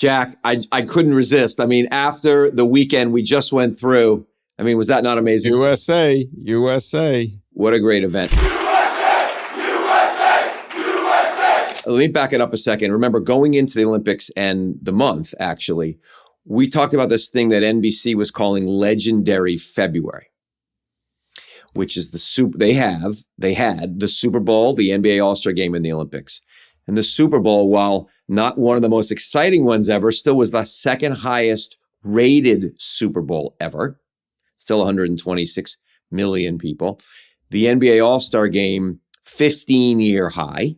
Jack, I couldn't resist. I mean, after the weekend we just went through, I mean, was that not amazing? USA, USA. What a great event. Let me back it up a second. Remember, going into the Olympics and the month, actually, we talked about this thing that NBC was calling Legendary February, which is they had the Super Bowl, the NBA All-Star Game, and the Olympics. And the Super Bowl, while not one of the most exciting ones ever, still was the second highest rated Super Bowl ever. Still 126 million people. The NBA All-Star Game, 15-year high.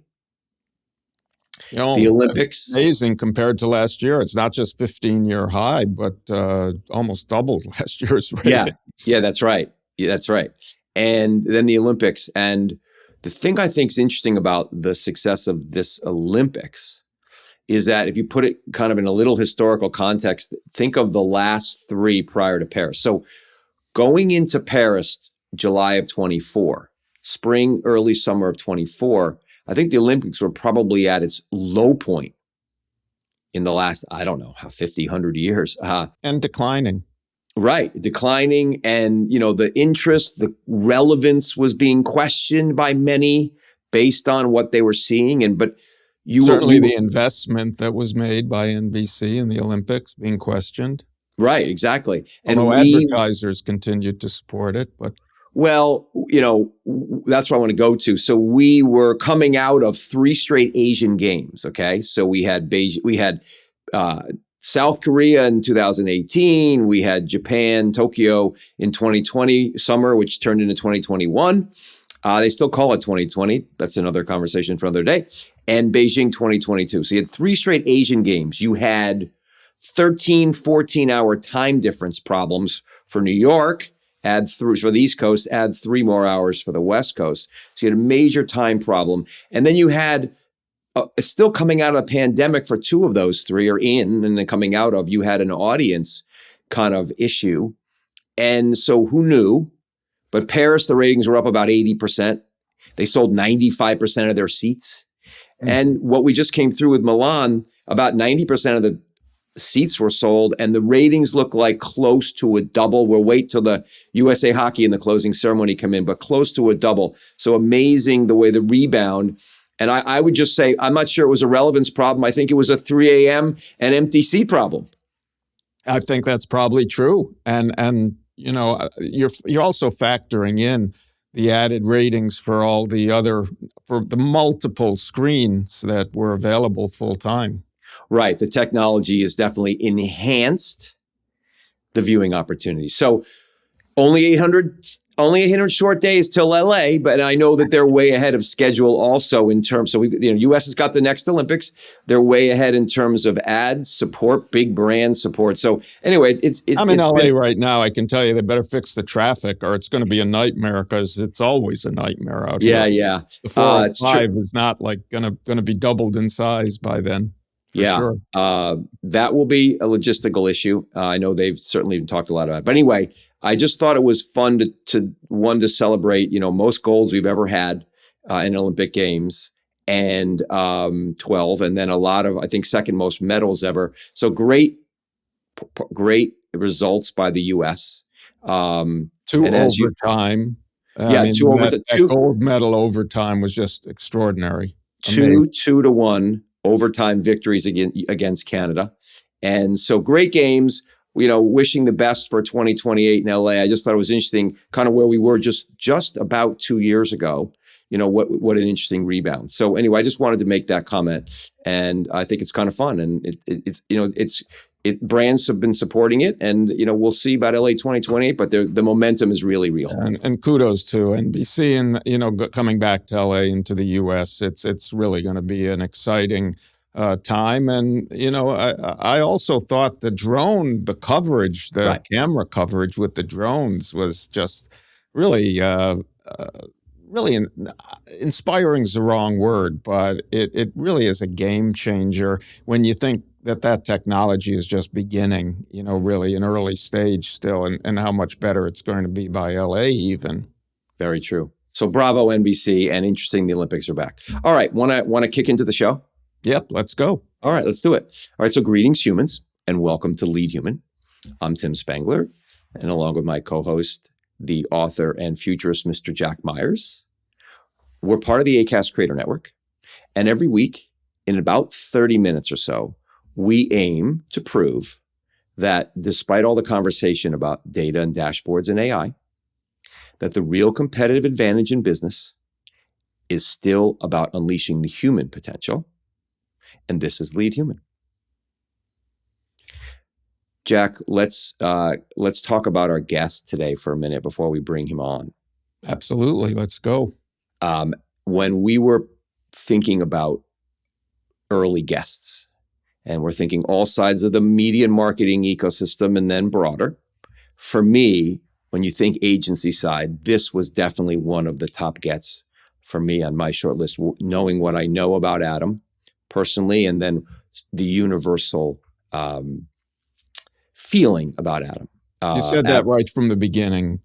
The Olympics. Amazing compared to last year. It's not just 15-year high, but almost doubled last year's ratings. Yeah, that's right. Yeah, that's right. And then the Olympics. And the thing I think is interesting about the success of this Olympics is that if you put it kind of in a little historical context, think of the last three prior to Paris. So going into Paris, July of 24, spring, early summer of 24, I think the Olympics were probably at its low point in the last, 50, 100 years. And declining. Right. Declining. And, the interest, the relevance was being questioned by many based on what they were seeing. But certainly the investment that was made by NBC in the Olympics being questioned. Right. Exactly. And advertisers continued to support it, but. Well, that's what I want to go to. So we were coming out of 3 straight Asian games. Okay. So we had South Korea in 2018. We had Japan, Tokyo in 2020 summer, which turned into 2021. They still call it 2020. That's another conversation for another day. And Beijing 2022. So you had 3 straight Asian games. You had 13, 14-hour time difference problems for New York. For the East Coast, add 3 more hours for the West Coast. So you had a major time problem. And then you had, still coming out of the pandemic for 2 of those 3, and then coming out of, you had an audience kind of issue. And so who knew? But Paris, the ratings were up about 80%. They sold 95% of their seats. And what we just came through with Milan, about 90% of the seats were sold, and the ratings look like close to a double. We'll wait till the USA Hockey and the closing ceremony come in, but close to a double. So amazing the way the rebound. And I would just say, I'm not sure it was a relevance problem. I think it was a 3 a.m. and empty seat problem. I think that's probably true. And you're also factoring in the added ratings for the multiple screens that were available full time. Right. The technology has definitely enhanced the viewing opportunity. So only 800 short days till LA, but I know that they're way ahead of schedule also in terms. So US has got the next Olympics. They're way ahead in terms of ad support, big brand support. So anyway, I'm in LA right now. I can tell you they better fix the traffic or it's going to be a nightmare, because it's always a nightmare out here. Yeah. The 405 is not like going to be doubled in size by then. Yeah, sure. That will be a logistical issue. I know they've certainly talked a lot about it. But anyway, I just thought it was fun to celebrate, most golds we've ever had in Olympic Games, and 12, and then a lot of, I think, second most medals ever. So great results by the U.S. 2 overtime. That gold medal overtime was just extraordinary. 2-1. Overtime victories against Canada. And so great games, wishing the best for 2028 in LA. I just thought it was interesting kind of where we were just about 2 years ago. What an interesting rebound. So anyway, I just wanted to make that comment, and I think it's kind of fun, and brands have been supporting it, and we'll see about LA 2028, but the momentum is really real. And kudos to NBC, and coming back to LA into the US, it's really going to be an exciting time. And I also thought the coverage, camera coverage with the drones was just really really inspiring is the wrong word, but it really is a game changer when you think that technology is just beginning, really an early stage still, and how much better it's going to be by LA even. Very true. So bravo, NBC, and interesting the Olympics are back. All right, want to kick into the show? Yep, let's go. All right, let's do it. All right, so greetings, humans, and welcome to Lead Human. I'm Tim Spengler, and along with my co-host, the author and futurist, Mr. Jack Myers, we're part of the Acast Creator Network. And every week, in about 30 minutes or so, we aim to prove that despite all the conversation about data and dashboards and AI, that the real competitive advantage in business is still about unleashing the human potential. And this is Lead Human. Jack, let's talk about our guest today for a minute before we bring him on. Absolutely. Let's go. When we were thinking about early guests, and we're thinking all sides of the media and marketing ecosystem and then broader, for me, when you think agency side, this was definitely one of the top gets for me on my short list, knowing what I know about Adam personally, and then the universal feeling about Adam. You said that right from the beginning,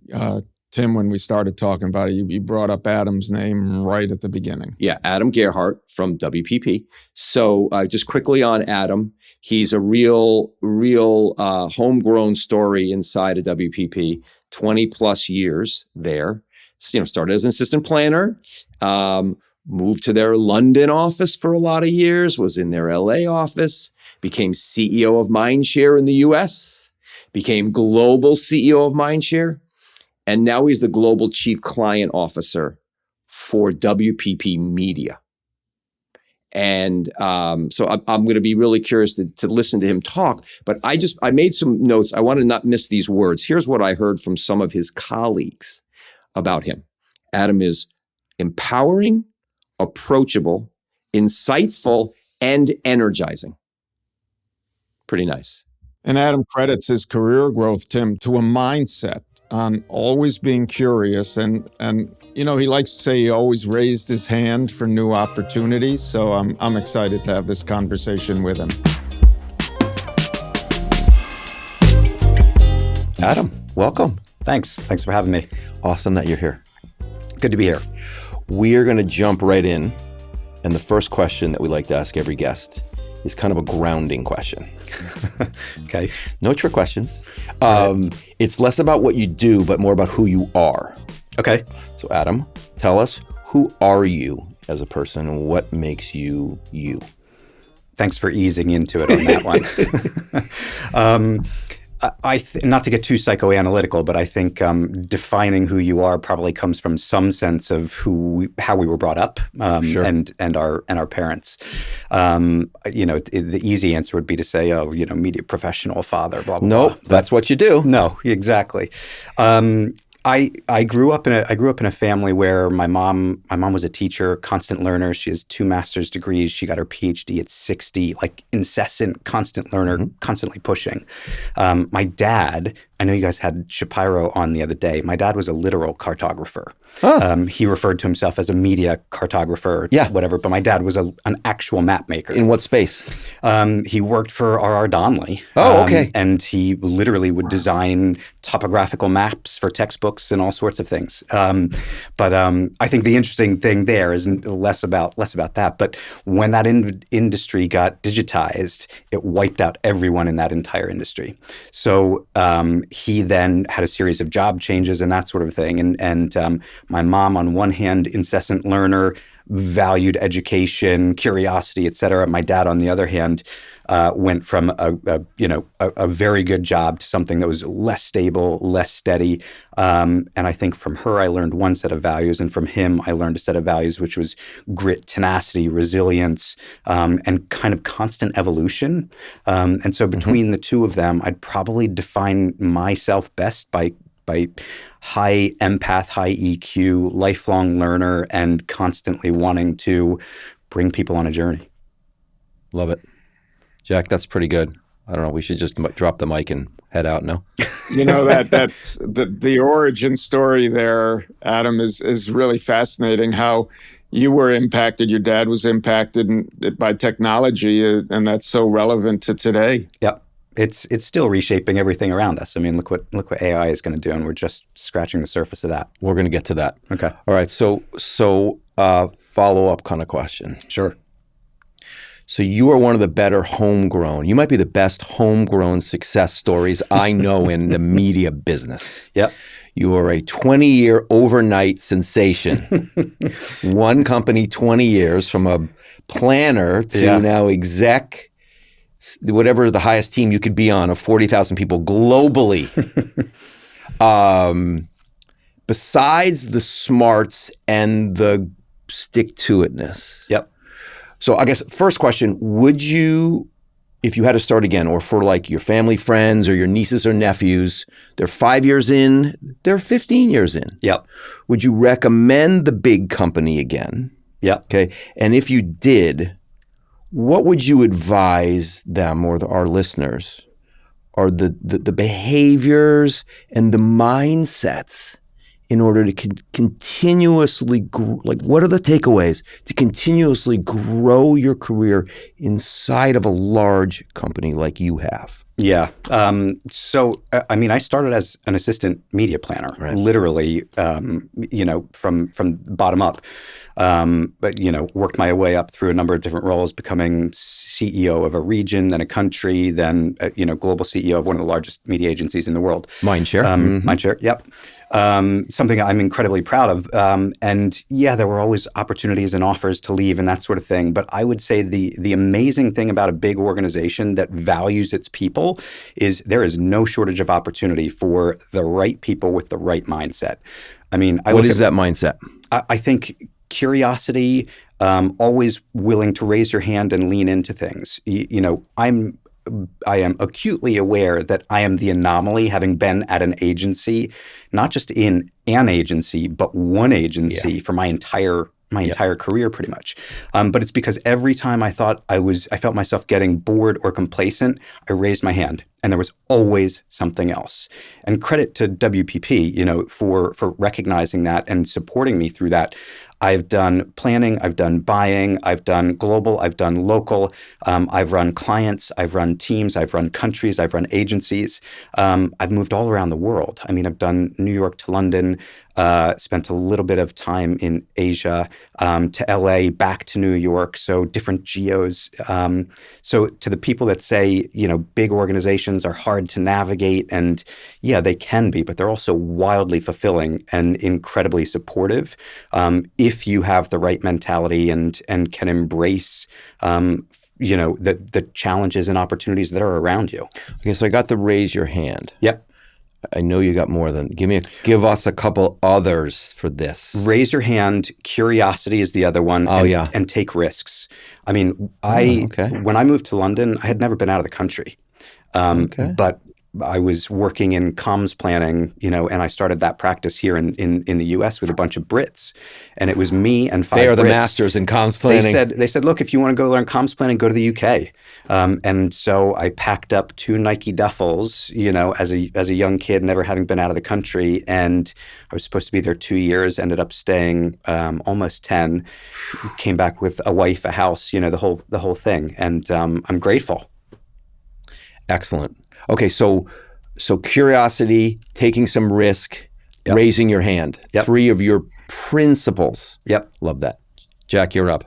Tim, when we started talking about it. You brought up Adam's name right at the beginning. Yeah, Adam Gerhart from WPP. So just quickly on Adam, he's a real homegrown story inside of WPP, 20 plus years there. Started as an assistant planner, moved to their London office for a lot of years, was in their LA office, became CEO of Mindshare in the US, became global CEO of Mindshare, and now he's the global chief client officer for WPP Media. And so I'm going to be really curious to listen to him talk, but I made some notes. I want to not miss these words. Here's what I heard from some of his colleagues about him. Adam is empowering, approachable, insightful, and energizing. Pretty nice. And Adam credits his career growth, Tim, to a mindset on always being curious. And he likes to say he always raised his hand for new opportunities. So I'm excited to have this conversation with him. Adam, welcome. Thanks for having me. Awesome that you're here. Good to be here. We are going to jump right in. And the first question that we like to ask every guest is kind of a grounding question. Okay. No trick questions. Right. It's less about what you do, but more about who you are. Okay. So Adam, tell us, who are you as a person and what makes you you? Thanks for easing into it on that one. Not to get too psychoanalytical, but I think defining who you are probably comes from some sense of how we were brought up, Sure. and our parents. The easy answer would be to say, media professional, father, blah blah. Nope, blah. that's what you do. No, exactly. I grew up in a family where my mom was a teacher, constant learner. She has 2 master's degrees. She got her PhD at 60, like incessant, constant learner, constantly pushing. My dad, I know you guys had Shapiro on the other day. My dad was a literal cartographer. Huh. He referred to himself as a media cartographer, whatever, but my dad was an actual map maker. In what space? He worked for R.R. Donnelley. Oh, okay. And he literally would design topographical maps for textbooks and all sorts of things. But I think the interesting thing there is less about that. But when that industry got digitized, it wiped out everyone in that entire industry. So he then had a series of job changes and that sort of thing. And my mom, on one hand, incessant learner, valued education, curiosity, et cetera. My dad, on the other hand, went from a very good job to something that was less stable, less steady. And I think from her, I learned one set of values, and from him, I learned a set of values, which was grit, tenacity, resilience, and kind of constant evolution. And so between the two of them, I'd probably define myself best by high empath, high EQ, lifelong learner, and constantly wanting to bring people on a journey. Love it. Jack, that's pretty good. I don't know. We should just drop the mic and head out now. That's the origin story there, Adam, is really fascinating. How you were impacted, your dad was impacted by technology, and that's so relevant to today. Yep. It's still reshaping everything around us. I mean, look what AI is going to do, and we're just scratching the surface of that. We're going to get to that. Okay. All right. So follow-up kind of question. Sure. So you are one of the better homegrown. You might be the best homegrown success stories I know in the media business. Yep. You are a 20-year overnight sensation. One company, 20 years, from a planner to now exec, whatever the highest team you could be on of 40,000 people globally. Besides the smarts and the stick-to-itness. Yep. So I guess first question, would you, if you had to start again, or for like your family, friends, or your nieces or nephews, they're 5 years in, they're 15 years in. Yep. Would you recommend the big company again? Yep. Okay. And if you did, what would you advise them or our listeners are the behaviors and the mindsets in order to continuously, what are the takeaways to continuously grow your career inside of a large company like you have? Yeah. So, I mean, I started as an assistant media planner, literally, from bottom up. But, worked my way up through a number of different roles, becoming CEO of a region, then a country, then, global CEO of one of the largest media agencies in the world. Mindshare. Mindshare, yep. Something I'm incredibly proud of. And yeah, there were always opportunities and offers to leave and that sort of thing. But I would say the amazing thing about a big organization that values its people is there is no shortage of opportunity for the right people with the right mindset. I mean, what is that mindset? I think curiosity, always willing to raise your hand and lean into things. I am acutely aware that I am the anomaly, having been at an agency, not just in an agency, but one agency for my entire career, pretty much. But it's because every time I thought I felt myself getting bored or complacent, I raised my hand, and there was always something else. And credit to WPP, for recognizing that and supporting me through that. I've done planning, I've done buying, I've done global, I've done local, I've run clients, I've run teams, I've run countries, I've run agencies. I've moved all around the world. I mean, I've done New York to London, spent a little bit of time in Asia, to LA, back to New York, so different geos. So to the people that say, big organizations are hard to navigate, and yeah, they can be, but they're also wildly fulfilling and incredibly supportive. If you have the right mentality and can embrace, the challenges and opportunities that are around you. Okay, so I got the raise your hand. Yep. I know you got more than. Give us a couple others for this. Raise your hand. Curiosity is the other one. And take risks. I mean, when I moved to London, I had never been out of the country, but I was working in comms planning, and I started that practice here in the U.S. with a bunch of Brits, and it was me and 5 Brits. They are the masters in comms planning. They said, look, if you want to go learn comms planning, go to the UK. And so I packed up 2 Nike duffels, as a young kid, never having been out of the country, and I was supposed to be there 2 years. Ended up staying almost 10. Came back with a wife, a house, the whole thing, and I'm grateful. Excellent. Okay, so curiosity, taking some risk, raising your hand. 3 of your principles. Yep. Love that. Jack, you're up.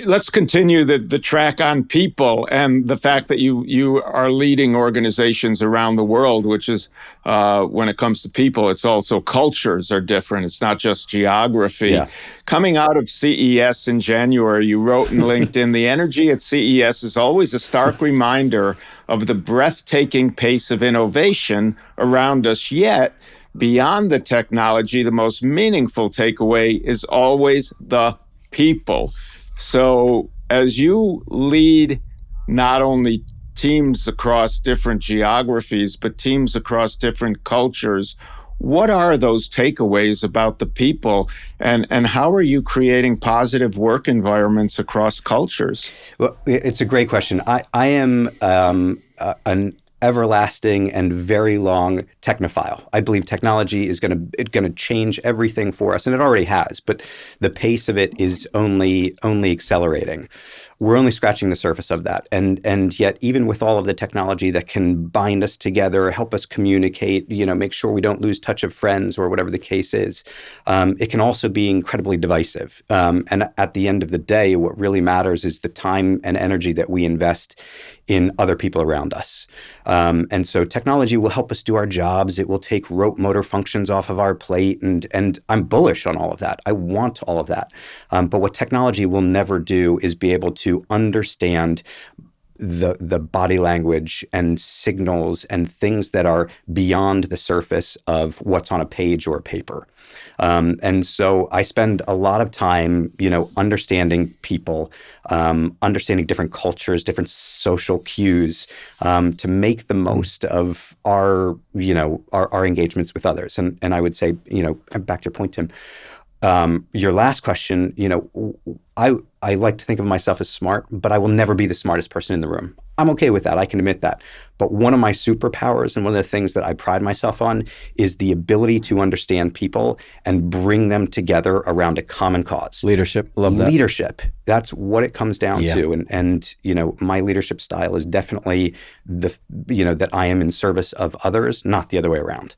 Let's continue the track on people and the fact that you are leading organizations around the world, which is when it comes to people, it's also cultures are different. It's not just geography. Yeah. Coming out of CES in January, you wrote in LinkedIn, the energy at CES is always a stark reminder of the breathtaking pace of innovation around us. Yet, beyond the technology, the most meaningful takeaway is always the people. So as you lead not only teams across different geographies, but teams across different cultures, what are those takeaways about the people, and how are you creating positive work environments across cultures? Well, it's a great question. I am an everlasting and very long technophile. I believe technology is going to change everything for us, and it already has. But the pace of it is only accelerating. We're only scratching the surface of that, and yet even with all of the technology that can bind us together, help us communicate, make sure we don't lose touch of friends or whatever the case is, it can also be incredibly divisive. And at the end of the day, what really matters is the time and energy that we invest in other people around us. And so technology will help us do our jobs. It will take rote motor functions off of our plate. And I'm bullish on all of that. I want all of that. But what technology will never do is be able to understand the body language and signals and things that are beyond the surface of what's on a page or a paper. And so I spend a lot of time, understanding people, understanding different cultures, different social cues, to make the most of our engagements with others. And I would say, back to your point, Tim, your last question, I like to think of myself as smart, but I will never be the smartest person in the room. I'm okay with that. I can admit that. But one of my superpowers and one of the things that I pride myself on is the ability to understand people and bring them together around a common cause. Leadership. Love that. Leadership. That's what it comes down to. And my leadership style is definitely that I am in service of others, not the other way around.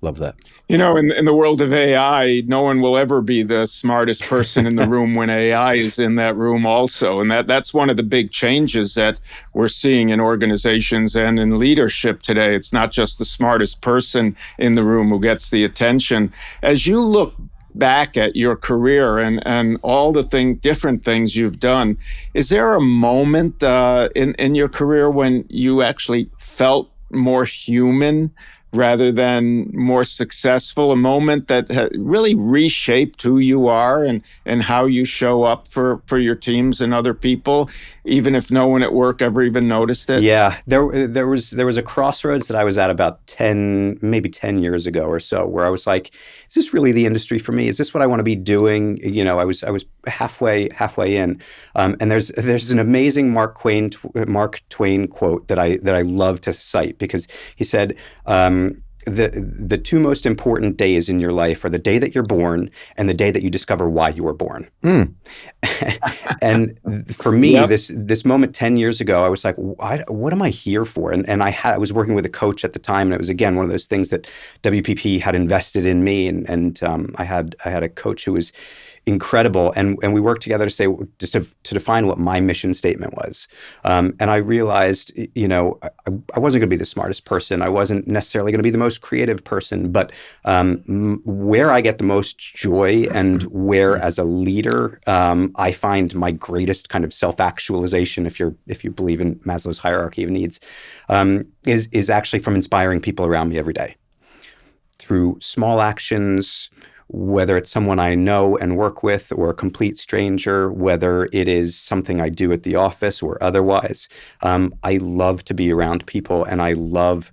Love that. In the world of AI, no one will ever be the smartest person in the room when AI is in that room also. And that's one of the big changes that we're seeing in organizations and in leadership today. It's not just the smartest person in the room who gets the attention. As you look back at your career and all the different things you've done, is there a moment in your career when you actually felt more human rather than more successful, a moment that really reshaped who you are and how you show up for your teams and other people, even if no one at work ever even noticed it? Yeah, there was a crossroads that I was at about 10 years ago or so, where I was like, is this really the industry for me? Is this what I want to be doing? I was halfway in. And there's an amazing Mark Twain quote that I love to cite, because he said, the two most important days in your life are the day that you're born and the day that you discover why you were born. And for me, this moment 10 years ago, I was like, what am I here for? And I was working with a coach at the time, and it was, again, one of those things that WPP had invested in me. And I had a coach who was incredible. And we worked together to say, just to define what my mission statement was. And I realized, I wasn't going to be the smartest person. I wasn't necessarily going to be the most creative person, but where I get the most joy and where, as a leader, I find my greatest kind of self-actualization, if you believe in Maslow's hierarchy of needs, is actually from inspiring people around me every day through small actions, whether it's someone I know and work with or a complete stranger, whether it is something I do at the office or otherwise. I love to be around people, and I love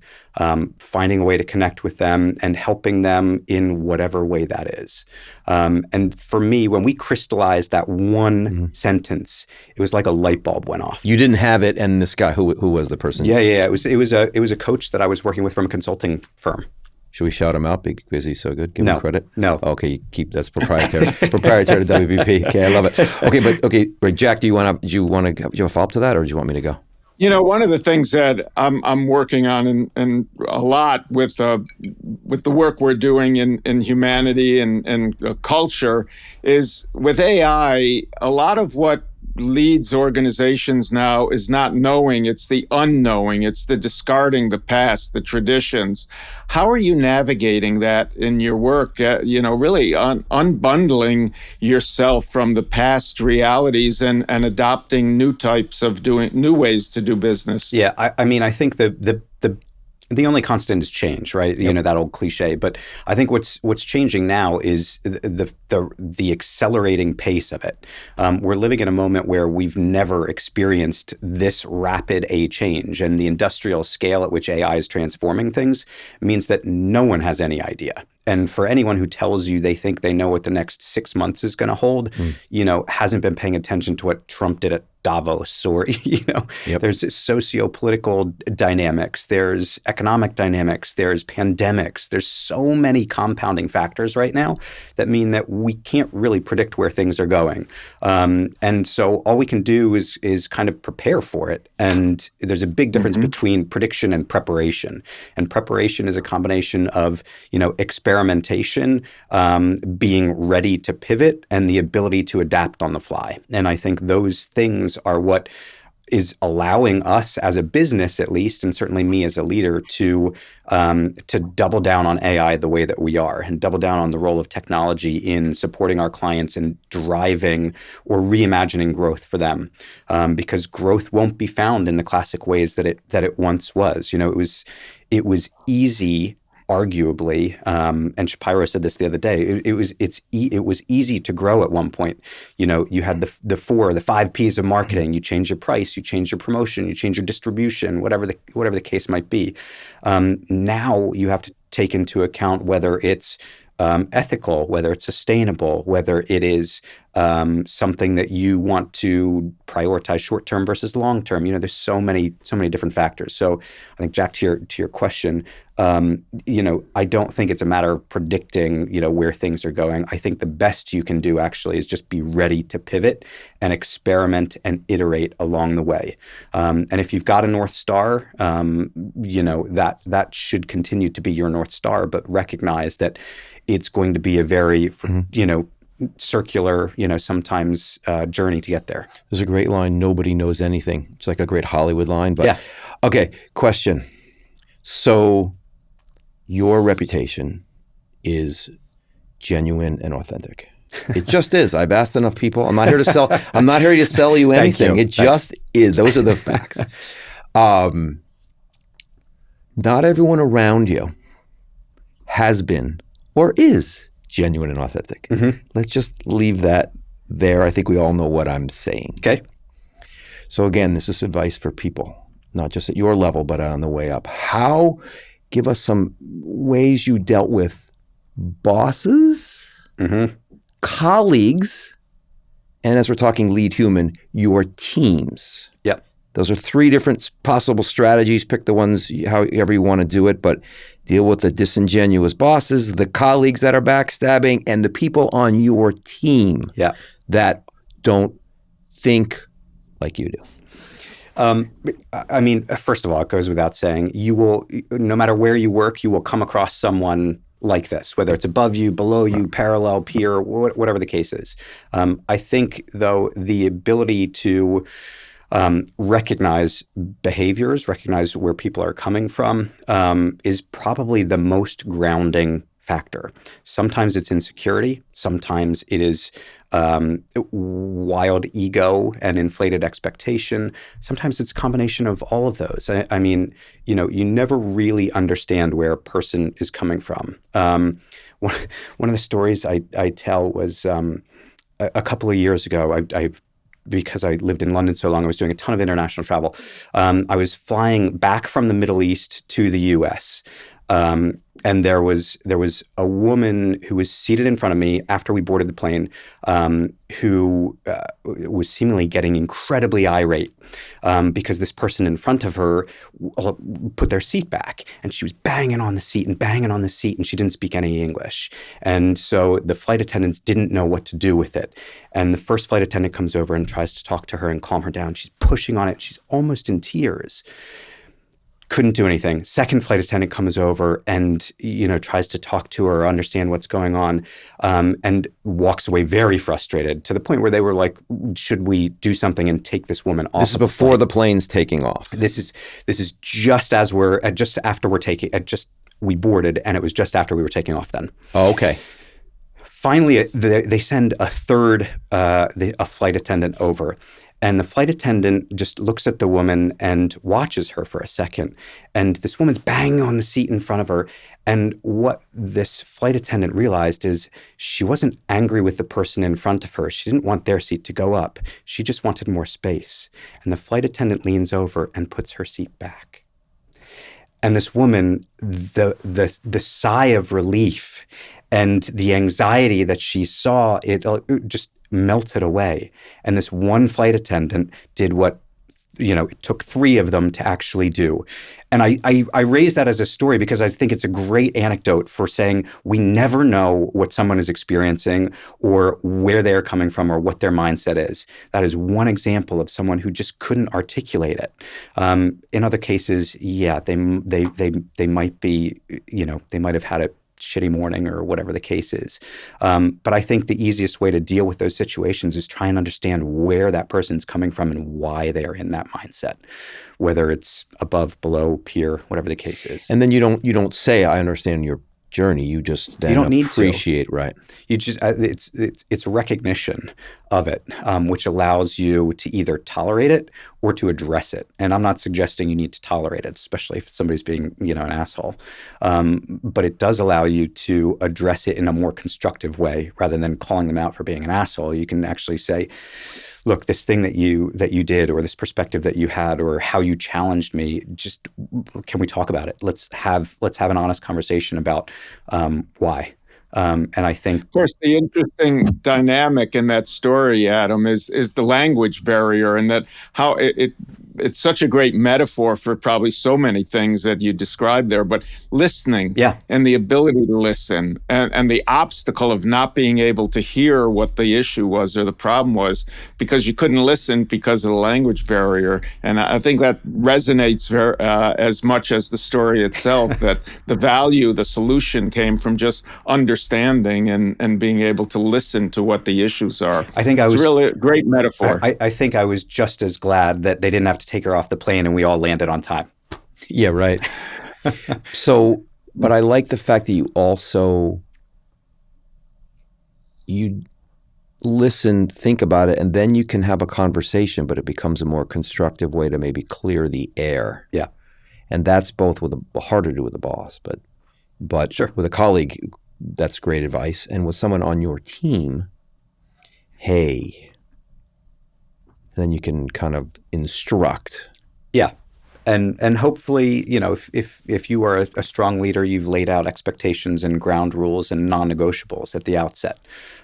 finding a way to connect with them and helping them in whatever way that is. And for me, when we crystallized that one sentence, it was like a light bulb went off. You didn't have it, and this guy, who was the person? Yeah. It was a coach that I was working with from a consulting firm. Should we shout him out because he's so good? Give him credit? No. Okay, that's proprietary. Proprietary to WPP. Okay, I love it. Okay, right, Jack, do you have a follow-up to that, or do you want me to go? One of the things that I'm working on and a lot with the work we're doing in humanity and culture is, with AI, a lot of what leads organizations now is not knowing, it's the unknowing, it's the discarding the past, the traditions. How are you navigating that in your work, really unbundling yourself from the past realities and adopting new ways to do business? Yeah, I think the only constant is change, right? Yep. That old cliche. But I think what's changing now is the accelerating pace of it. We're living in a moment where we've never experienced this rapid a change, and the industrial scale at which AI is transforming things means that no one has any idea. And for anyone who tells you they think they know what the next 6 months is going to hold, hasn't been paying attention to what Trump did at Davos, or Yep. there's socio-political dynamics, there's economic dynamics, there's pandemics. There's so many compounding factors right now that mean that we can't really predict where things are going. And so all we can do is kind of prepare for it. And there's a big difference between prediction and preparation. And preparation is a combination of, experimentation, being ready to pivot, and the ability to adapt on the fly. And I think those things are what is allowing us as a business, at least, and certainly me as a leader, to double down on AI the way that we are, and double down on the role of technology in supporting our clients and driving or reimagining growth for them, because growth won't be found in the classic ways that it once was. It was easy. Arguably, and Shapiro said this the other day. It was easy to grow at one point. You had the 5 Ps of marketing. You change your price, you change your promotion, you change your distribution, whatever the case might be. Now you have to take into account whether it's ethical, whether it's sustainable, whether it is something that you want to prioritize short-term versus long-term. There's so many different factors. So I think, Jack, to your question, I don't think it's a matter of predicting, where things are going. I think the best you can do actually is just be ready to pivot and experiment and iterate along the way. And if you've got a North Star, that should continue to be your North Star, but recognize that it's going to be a very, circular, sometimes journey to get there. There's a great line, nobody knows anything. It's like a great Hollywood line. But yeah. Okay, question. So your reputation is genuine and authentic. It just is. I've asked enough people. I'm not here to sell you anything. You. It just is. Those are the facts. Not everyone around you has been or is genuine and authentic. Let's just leave that there. I think we all know what I'm saying. Okay. So again, this is advice for people, not just at your level, but on the way up. Give us some ways you dealt with bosses, colleagues, and as we're talking lead human, your teams. Yep. Those are 3 different possible strategies. Pick the ones however you want to do it, but deal with the disingenuous bosses, the colleagues that are backstabbing, and the people on your team that don't think like you do. I mean, first of all, it goes without saying, you will, no matter where you work, you will come across someone like this, whether it's above you, below you, parallel, peer, whatever the case is. I think, though, the ability to recognize behaviors, recognize where people are coming from, is probably the most grounding factor. Sometimes it's insecurity. Sometimes it is wild ego and inflated expectation. Sometimes it's a combination of all of those. I mean, you never really understand where a person is coming from. One of the stories I tell was a couple of years ago. Because I lived in London so long, I was doing a ton of international travel. I was flying back from the Middle East to the U.S. And there was a woman who was seated in front of me after we boarded the plane, who was seemingly getting incredibly irate because this person in front of her put their seat back, and she was banging on the seat, and she didn't speak any English. And so the flight attendants didn't know what to do with it. And the first flight attendant comes over and tries to talk to her and calm her down. She's pushing on it. She's almost in tears. Couldn't do anything. Second flight attendant comes over and, tries to talk to her, understand what's going on, and walks away very frustrated, to the point where they were like, should we do something and take this woman off? This is before the plane's taking off. This is just as we boarded, and it was just after we were taking off then. Oh, okay. Finally, they send a third a flight attendant over. And the flight attendant just looks at the woman and watches her for a second. And this woman's banging on the seat in front of her. And what this flight attendant realized is she wasn't angry with the person in front of her. She didn't want their seat to go up. She just wanted more space. And the flight attendant leans over and puts her seat back. And this woman, the sigh of relief and the anxiety that she saw, it just melted away. And this one flight attendant did what, it took 3 of them to actually do. And I raise that as a story because I think it's a great anecdote for saying we never know what someone is experiencing or where they're coming from or what their mindset is. That is one example of someone who just couldn't articulate it. In other cases, yeah, they might be, they might have had a shitty morning or whatever the case is. But I think the easiest way to deal with those situations is try and understand where that person's coming from and why they're in that mindset, whether it's above, below, peer, whatever the case is. And then you don't say, I understand your journey. You just then you don't need appreciate, to. Right? You just it's recognition of it, which allows you to either tolerate it or to address it. And I'm not suggesting you need to tolerate it, especially if somebody's being an asshole. But it does allow you to address it in a more constructive way rather than calling them out for being an asshole. You can actually say, look, this thing that you did, or this perspective that you had, or how you challenged me, just can we talk about it? Let's have an honest conversation about why. And I think, of course, the interesting dynamic in that story, Adam, is the language barrier, and that how it's such a great metaphor for probably so many things that you described there, but listening and the ability to listen and the obstacle of not being able to hear what the issue was or the problem was because you couldn't listen because of the language barrier. And I think that resonates as much as the story itself, that the solution came from just understanding and being able to listen to what the issues are. It's really a great metaphor. I think I was just as glad that they didn't have to take her off the plane and we all landed on time. Yeah, right. So, but I like the fact that you listen, think about it, and then you can have a conversation, but it becomes a more constructive way to maybe clear the air. Yeah. And that's both harder to do with a boss, but sure. With a colleague, that's great advice. And with someone on your team, hey, then you can kind of instruct. Yeah. And hopefully, if you are a strong leader, you've laid out expectations and ground rules and non-negotiables at the outset.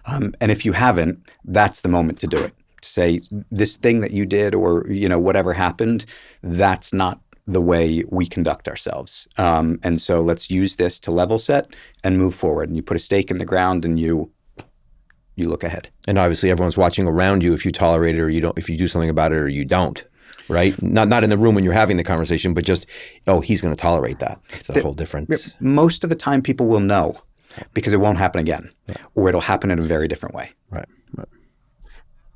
And if you haven't, that's the moment to do it. To say, this thing that you did or, whatever happened, that's not the way we conduct ourselves. And so let's use this to level set and move forward. And you put a stake in the ground and you look ahead. And obviously everyone's watching around you if you tolerate it or you don't, if you do something about it or you don't, right? Not in the room when you're having the conversation, but just, he's going to tolerate that. It's a whole difference. Most of the time people will know because it won't happen again, or it'll happen in a very different way. Right.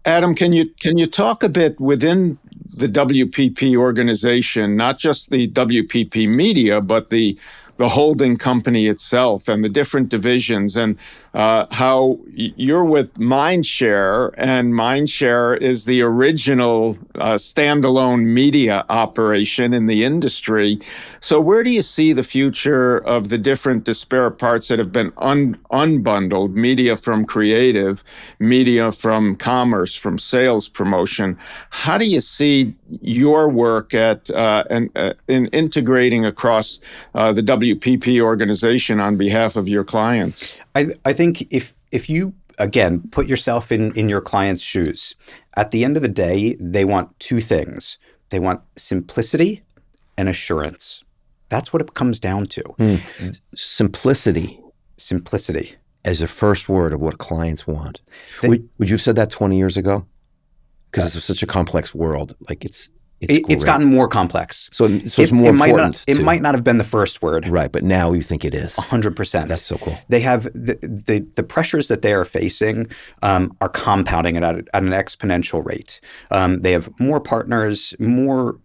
Adam, can you talk a bit within the WPP organization, not just the WPP media, but the holding company itself and the different divisions, and how you're with Mindshare, and Mindshare is the original standalone media operation in the industry. So where do you see the future of the different disparate parts that have been unbundled, media from creative, media from commerce, from sales promotion? How do you see your work in integrating across the WPP organization on behalf of your clients? I think if you, again, put yourself in your client's shoes, at the end of the day, they want 2 things. They want simplicity and assurance. That's what it comes down to. Simplicity. Simplicity. As the first word of what clients want. Would you have said that 20 years ago? Because it's such a complex world. Like it's gotten more complex. So it's more important. It might not have been the first word. Right, but now you think it is. 100%. That's so cool. They have the pressures that they are facing are compounding it at an exponential rate. They have more partners, more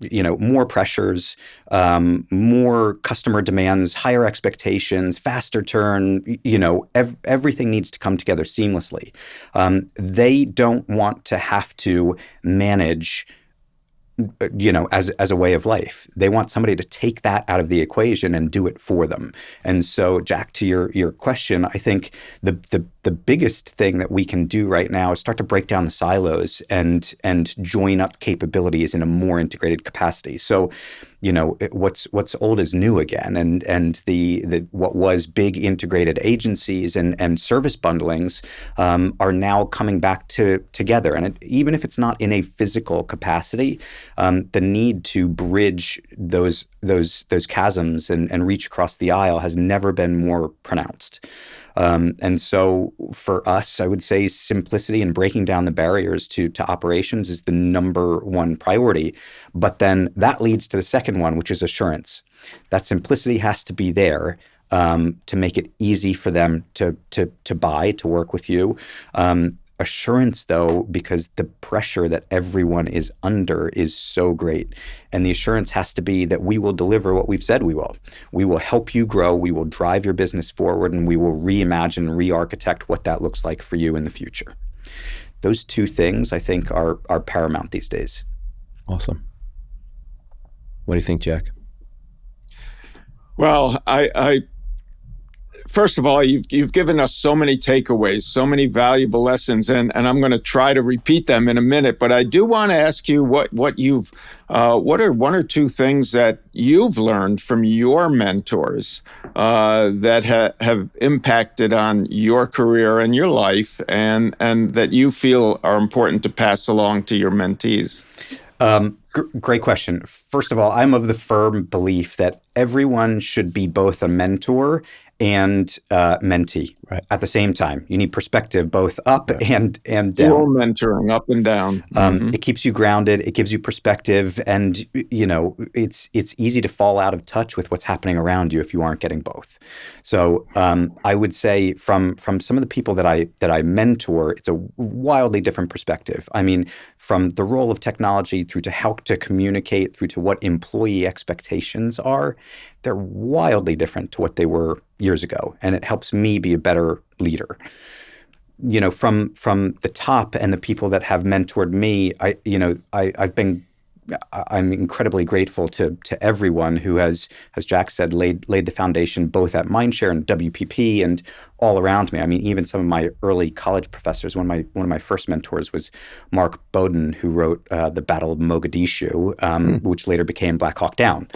pressures, more customer demands, higher expectations, faster turn. Everything needs to come together seamlessly. They don't want to have to manage as a way of life. They want somebody to take that out of the equation and do it for them. And so, Jack, to your question, I think the the biggest thing that we can do right now is start to break down the silos and join up capabilities in a more integrated capacity. So, what's old is new again, and the what was big integrated agencies and service bundlings are now coming back together. And even if it's not in a physical capacity, the need to bridge those chasms and reach across the aisle has never been more pronounced. And so for us, I would say simplicity and breaking down the barriers to operations is the number one priority. But then that leads to the second one, which is assurance. That simplicity has to be there to make it easy for them to buy, to work with you. Assurance, though, because the pressure that everyone is under is so great. And the assurance has to be that we will deliver what we've said we will. We will help you grow, we will drive your business forward, and we will reimagine, re-architect what that looks like for you in the future. Those two things, I think, are paramount these days. Awesome. What do you think, Jack? Well, I first of all, you've given us so many takeaways, so many valuable lessons, and I'm going to try to repeat them in a minute. But I do want to ask you what are one or two things that you've learned from your mentors that have impacted on your career and your life, and that you feel are important to pass along to your mentees? Great question. First of all, I'm of the firm belief that everyone should be both a mentor and mentee at the same time. You need perspective both up and down. Dual mentoring, up and down. It keeps you grounded. It gives you perspective, and it's easy to fall out of touch with what's happening around you if you aren't getting both. So I would say from some of the people that I mentor, it's a wildly different perspective. I mean, from the role of technology through to how to communicate, through to what employee expectations are, they're wildly different to what they were years ago, and it helps me be a better leader. From the top and the people that have mentored me, I'm incredibly grateful to everyone who has, as Jack said, laid the foundation both at Mindshare and WPP and all around me. I mean, even some of my early college professors. One of my first mentors was Mark Twain, who wrote The Battle of Mogadishu, which later became Black Hawk Down.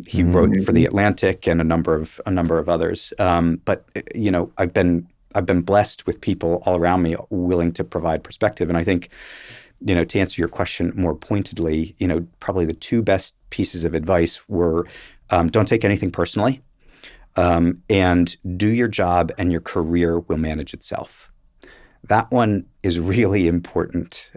He wrote for The Atlantic and a number of others. But I've been blessed with people all around me willing to provide perspective, and I think, to answer your question more pointedly, probably the two best pieces of advice were don't take anything personally, and do your job and your career will manage itself. That one is really important,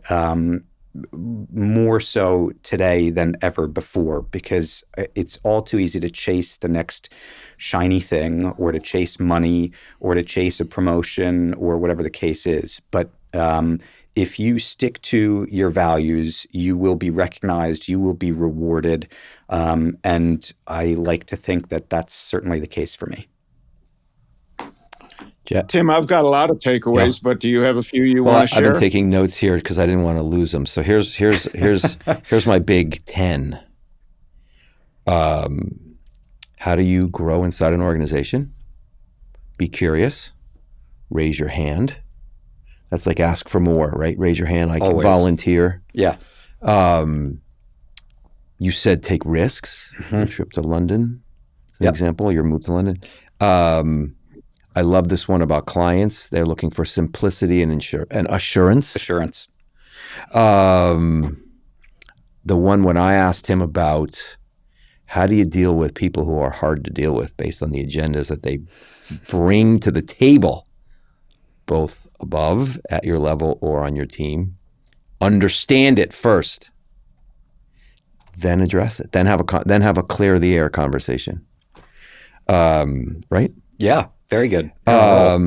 more so today than ever before, because it's all too easy to chase the next shiny thing or to chase money or to chase a promotion or whatever the case is. But if you stick to your values, you will be recognized, you will be rewarded. And I like to think that that's certainly the case for me. Tim, I've got a lot of takeaways, but do you have a few you want to share? I've been taking notes here because I didn't want to lose them. So here's my big 10. How do you grow inside an organization? Be curious. Raise your hand. That's like ask for more, right? Raise your hand, like always. Volunteer. Yeah. You said take risks. Trip to London, as an example, your move to London. I love this one about clients. They're looking for simplicity and assurance. Assurance. The one when I asked him about how do you deal with people who are hard to deal with based on the agendas that they bring to the table, both above at your level or on your team. Understand it first, then address it. Then have a clear the air conversation. Right? Yeah, very good. All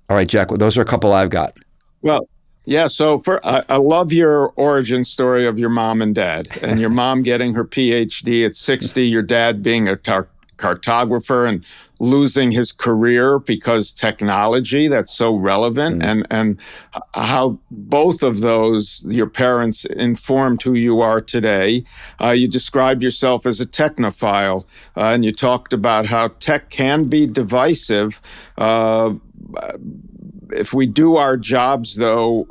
right, Jack. Well, those are a couple I've got. Well, yeah. So I love your origin story of your mom and dad, and your mom getting her PhD at 60, your dad being a cartographer and losing his career because technology that's so relevant, and how both of those, your parents, informed who you are today. You described yourself as a technophile, and you talked about how tech can be divisive, if we do our jobs, though,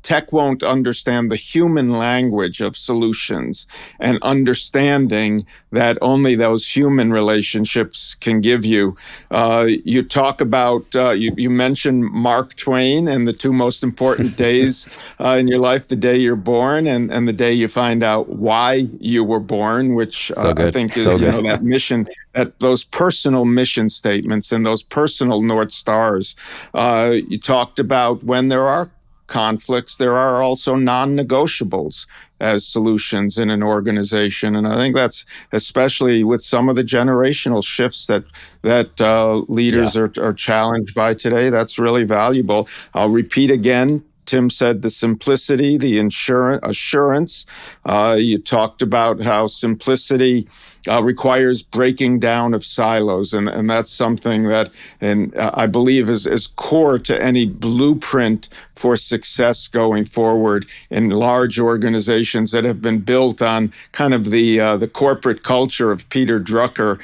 tech won't understand the human language of solutions and understanding that only those human relationships can give you. You talk about, you mentioned Mark Twain and the two most important days in your life, the day you're born and the day you find out why you were born, which I think is, that mission, that those personal mission statements and those personal North Stars. You talked about when there are conflicts, there are also non-negotiables as solutions in an organization. And I think that's, especially with some of the generational shifts that leaders are challenged by today, that's really valuable. I'll repeat again, Tim said the simplicity, the assurance. You talked about how simplicity requires breaking down of silos, and that's something that, I believe, is core to any blueprint for success going forward in large organizations that have been built on kind of the corporate culture of Peter Drucker,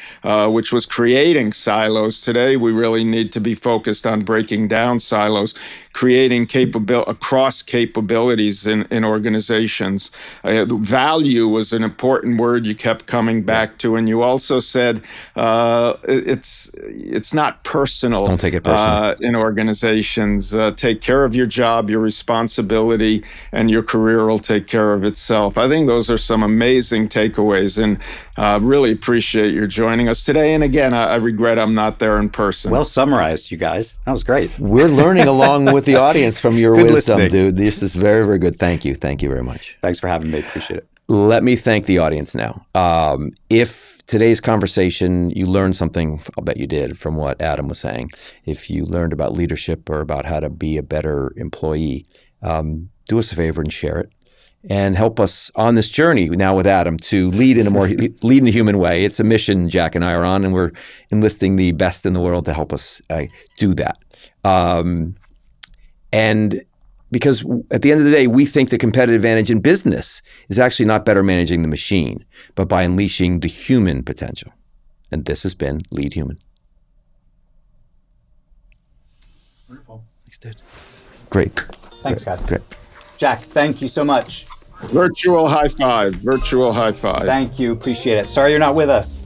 which was creating silos. Today, we really need to be focused on breaking down silos, creating across capabilities in organizations. Value was an important word you kept coming back to, and you also said it's not personal. Don't take it personal. In organizations. Take care of your job, your responsibility, and your career will take care of itself. I think those are some amazing takeaways, and really appreciate your joining us today. And again, I regret I'm not there in person. Well summarized, you guys. That was great. We're learning along with the audience from your Good wisdom, listening. dude. This is very, very good. Thank you. Thank you very much. Thanks for having me. Appreciate it. Let me thank the audience now. If today's conversation, you learned something, I'll bet you did, from what Adam was saying. If you learned about leadership or about how to be a better employee, do us a favor and share it. And help us on this journey now with Adam to lead in a human way. It's a mission Jack and I are on, and we're enlisting the best in the world to help us do that. And because at the end of the day, we think the competitive advantage in business is actually not better managing the machine, but by unleashing the human potential. And this has been Lead Human. Wonderful. Thanks, dude. Great. Thanks, guys. Great. Jack, thank you so much. Virtual high five. Virtual high five. Thank you. Appreciate it. Sorry you're not with us.